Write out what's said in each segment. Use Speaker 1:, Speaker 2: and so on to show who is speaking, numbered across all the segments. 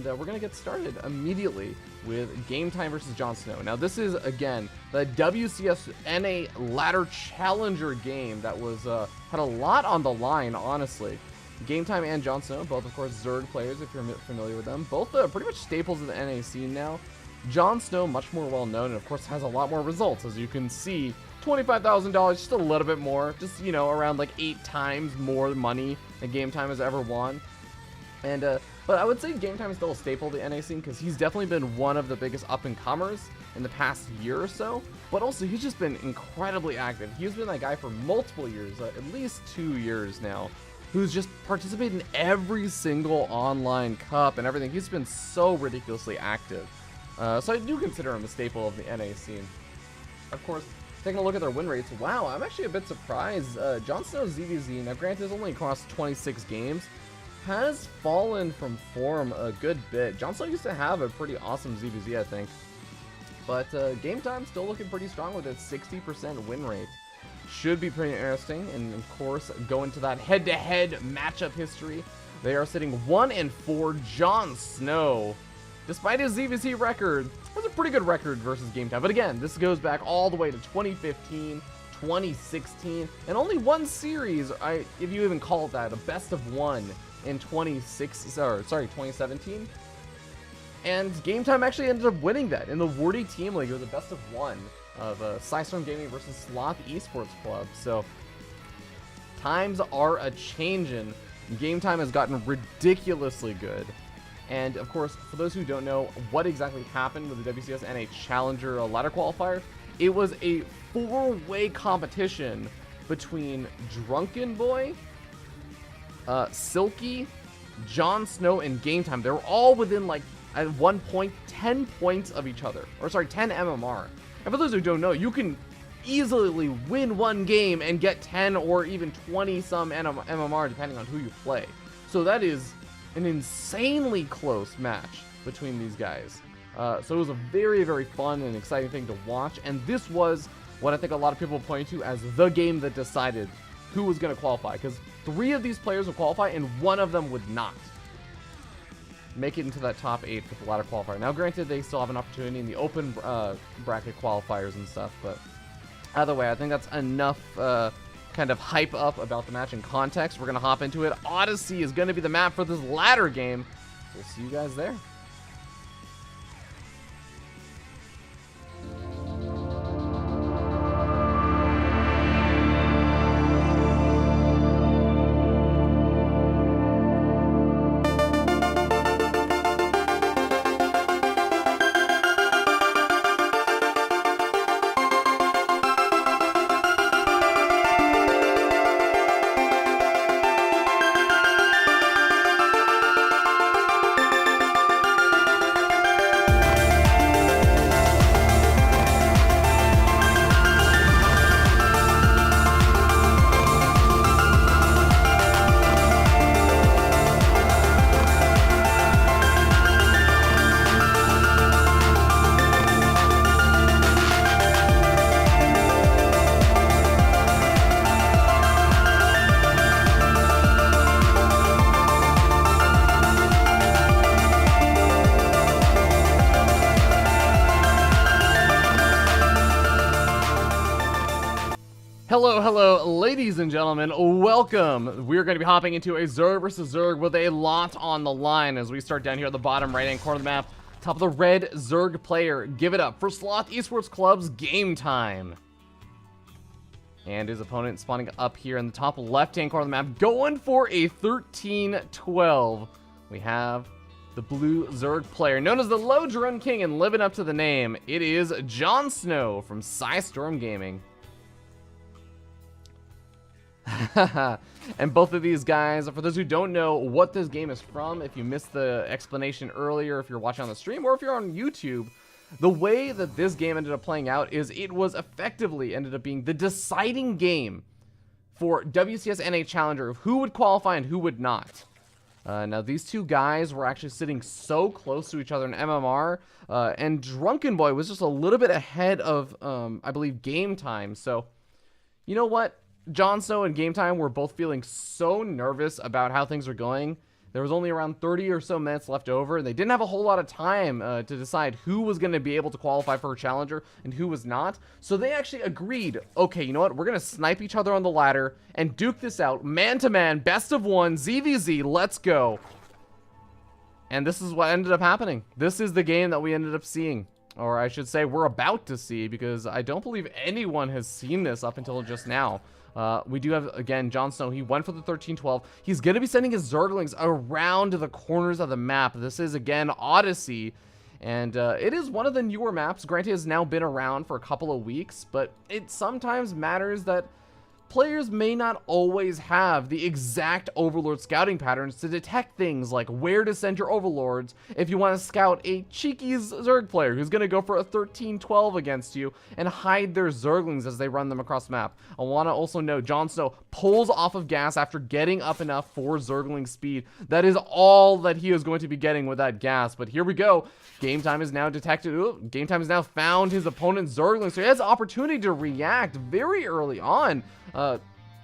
Speaker 1: and we're going to get started immediately with GameTime versus JonSnow. Now, this is, again, the WCS NA Ladder Challenger game that was had a lot on the line, honestly. GameTime and JonSnow, both, of course, Zerg players, if you're familiar with them. Both pretty much staples of the NA scene now. JonSnow, much more well-known, and, of course, has a lot more results, as you can see. $25,000, just a little bit more, just, you know, around like 8 times more money than GameTime has ever won. And but I would say GameTime is still a staple of the NA scene because he's definitely been one of the biggest up-and-comers in the past year or so. But also, he's just been incredibly active. He's been that guy for multiple years, at least 2 years now, who's just participated in every single online cup and everything. He's been so ridiculously active. So I do consider him a staple of the NA scene. Of course, taking a look at their win rates, wow, I'm actually a bit surprised. JonSnow's ZVZ, now granted it's only across 26 games, has fallen from form a good bit. JonSnow used to have a pretty awesome ZVZ, I think. But GameTime still looking pretty strong with its 60% win rate. Should be pretty interesting, and of course, go into that head-to-head matchup history. They are sitting 1-4. JonSnow, despite his ZVZ record, has a pretty good record versus GameTime. But again, this goes back all the way to 2015, 2016, and only one series, if you even call it that, a best of one in 2017. And GameTime actually ended up winning that in the Wardy Team League. It was a best of one of Storm Gaming versus Sloth Esports Club. So times are a-changin'. GameTime has gotten ridiculously good. And of course, for those who don't know what exactly happened with the WCS NA Challenger Ladder Qualifier, it was a 4-way competition between Drunken Boy, Silky, JonSnow, and GameTime. They were all within, like, at one point, 10 points of each other. Or sorry, 10 MMR. And for those who don't know, you can easily win one game and get 10 or even 20 some MMR depending on who you play. So that is an insanely close match between these guys. So it was a very, very fun and exciting thing to watch. And this was what I think a lot of people point to as the game that decided who was going to qualify. Because 3 of these players would qualify and 1 of them would not make it into that top 8 for the ladder qualifier. Now, granted, they still have an opportunity in the open bracket qualifiers and stuff, but either way, I think that's enough kind of hype up about the match in context. We're going to hop into it. Odyssey is going to be the map for this ladder game. We'll see you guys there. Hello, ladies and gentlemen, welcome. We're going to be hopping into a Zerg versus Zerg with a lot on the line as we start down here at the bottom right-hand corner of the map. Top of the red Zerg player, give it up for Sloth Esports Club's GameTime. And his opponent spawning up here in the top left-hand corner of the map, going for a 13-12. We have the blue Zerg player, known as the Low Drone King, and living up to the name, it is JonSnow from Storm Gaming. And both of these guys, for those who don't know what this game is from, if you missed the explanation earlier, if you're watching on the stream, or if you're on YouTube, the way that this game ended up playing out is it was effectively ended up being the deciding game for WCS NA Challenger of who would qualify and who would not. Now, these two guys were actually sitting so close to each other in MMR, and Drunken Boy was just a little bit ahead of, I believe, GameTime. So, you know what? JonSnow and GameTime were both feeling so nervous about how things were going There was only around 30 or so minutes left over, and they didn't have a whole lot of time to decide who was going to be able to qualify for a challenger and who was not. So they actually agreed, okay, you know what? We're going to snipe each other on the ladder and duke this out, man-to-man, best of one, ZVZ, let's go. And this is what ended up happening. This is the game that we ended up seeing. Or I should say we're about to see, because I don't believe anyone has seen this up until just now. We do have, again, JonSnow. He went for the 13-12. He's going to be sending his Zerglings around the corners of the map. This is, again, Odyssey. And it is one of the newer maps. Granted, it has now been around for a couple of weeks. But it sometimes matters that players may not always have the exact Overlord scouting patterns to detect things like where to send your Overlords if you want to scout a cheeky Zerg player who's going to go for a 13-12 against you and hide their Zerglings as they run them across the map. I want to also note, JonSnow pulls off of gas after getting up enough for Zergling speed. That is all that he is going to be getting with that gas. But here we go. Game Time is now detected. Ooh, Game Time has now found his opponent's Zergling, so he has the opportunity to react very early on.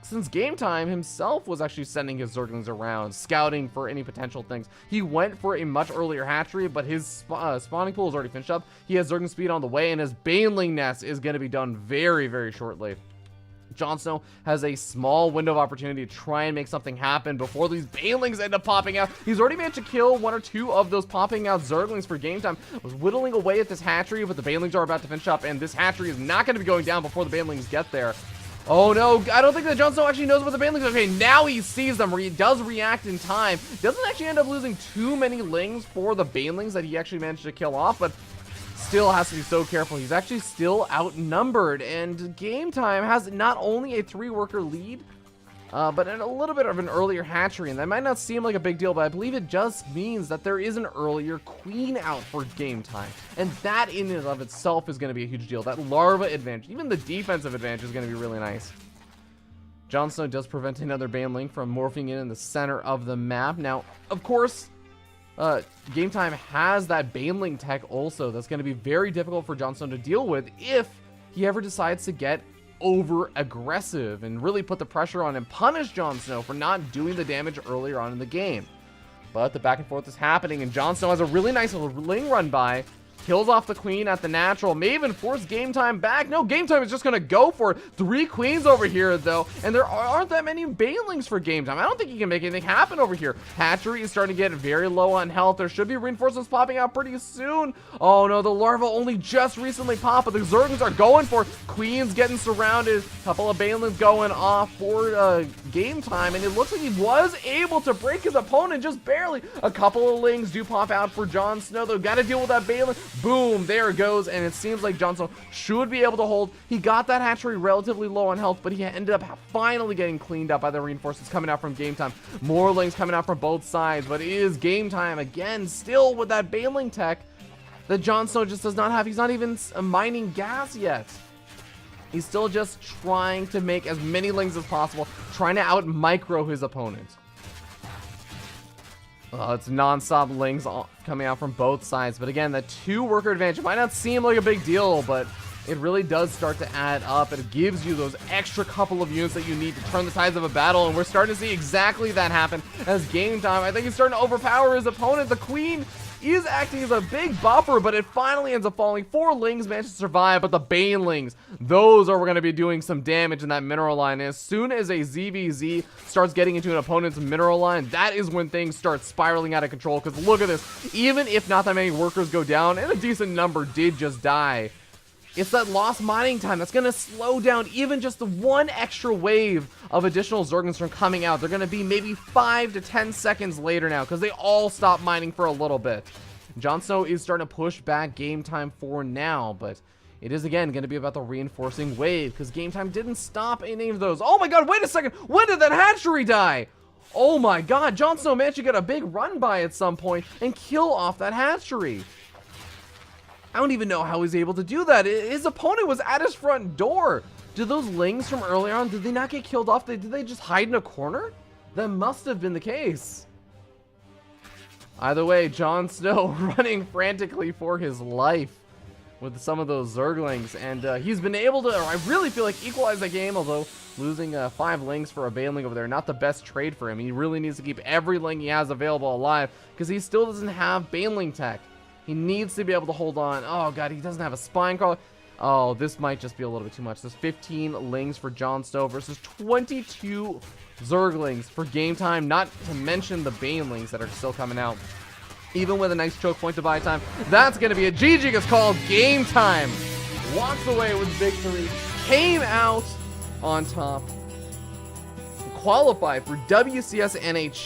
Speaker 1: Since Game Time himself was actually sending his Zerglings around, scouting for any potential things. He went for a much earlier hatchery, but his spawning pool is already finished up. He has Zergling speed on the way, and his Baneling nest is going to be done very, very shortly. JonSnow has a small window of opportunity to try and make something happen before these Banelings end up popping out. He's already managed to kill one or two of those popping out Zerglings for Game Time. Was whittling away at this hatchery, but the Banelings are about to finish up, and this hatchery is not going to be going down before the Banelings get there. Oh no, I don't think that JonSnow actually knows what the Banelings are. Okay, now he sees them. He does react in time. Doesn't actually end up losing too many lings for the Banelings that he actually managed to kill off, but still has to be so careful. He's actually still outnumbered, and Game Time has not only a 3-worker lead, but a little bit of an earlier hatchery, and that might not seem like a big deal, but I believe it just means that there is an earlier queen out for Game Time, and that in and of itself is going to be a huge deal. That larva advantage, even the defensive advantage, is going to be really nice. JonSnow does prevent another Baneling from morphing in the center of the map. Now, of course, Game Time has that Baneling tech also. That's going to be very difficult for JonSnow to deal with if he ever decides to get over aggressive and really put the pressure on and punish JonSnow for not doing the damage earlier on in the game. But the back and forth is happening, and JonSnow has a really nice ling run by. Kills off the queen at the natural. May even force Game Time back. No, Game Time is just going to go for it. 3 queens over here, though. And there aren't that many Banelings for Game Time. I don't think he can make anything happen over here. Hatchery is starting to get very low on health. There should be reinforcements popping out pretty soon. Oh, no, the larva only just recently popped, but the Zerglings are going for it. Queen's getting surrounded. A couple of Banelings going off for Game Time, and it looks like he was able to break his opponent just barely. A couple of lings do pop out for JonSnow, though. Got to deal with that Baneling. Boom, there it goes, and it seems like JonSnow should be able to hold. He got that hatchery relatively low on health, but he ended up finally getting cleaned up by the reinforcements coming out from Game Time. More lings coming out from both sides, but it is Game Time again, still with that Baneling tech that JonSnow just does not have. He's not even mining gas yet. He's still just trying to make as many lings as possible, trying to out-micro his opponent. It's non-stop lings coming out from both sides. But again, that 2-worker advantage might not seem like a big deal, but it really does start to add up. It gives you those extra couple of units that you need to turn the tides of a battle, and we're starting to see exactly that happen as Game Time. I think he's starting to overpower his opponent. The queen is acting as a big buffer, but it finally ends up falling. 4 lings managed to survive, but the Banelings, those are going to be doing some damage in that mineral line. And as soon as a ZVZ starts getting into an opponent's mineral line, that is when things start spiraling out of control. Because look at this, even if not that many workers go down, and a decent number did just die, it's that lost mining time that's going to slow down even just the 1 extra wave of additional Zerglings from coming out. They're going to be maybe 5 to 10 seconds later now because they all stop mining for a little bit. JonSnow is starting to push back Game Time for now, but it is again going to be about the reinforcing wave because Game Time didn't stop any of those. Oh my god, wait a second! When did that hatchery die? Oh my god, JonSnow managed to get a big run by at some point and kill off that hatchery. I don't even know how he was able to do that. His opponent was at his front door. Did those lings from earlier on, did they not get killed off? Did they just hide in a corner? That must have been the case. Either way, JonSnow running frantically for his life. with some of those Zerglings, and he's been able to, or I really feel like, equalize the game, although losing 5 lings for a Baneling over there, not the best trade for him. He really needs to keep every ling he has available alive, because he still doesn't have Baneling tech. He needs to be able to hold on. Oh god, he doesn't have a Spine Crawler. Oh, this might just be a little bit too much. There's 15 lings for JonSnow versus 22 Zerglings for game time, not to mention the Banelings that are still coming out. Even with a nice choke point to buy time, that's going to be a GG gets called. Game time walks away with victory, came out on top, qualified for WCS NH.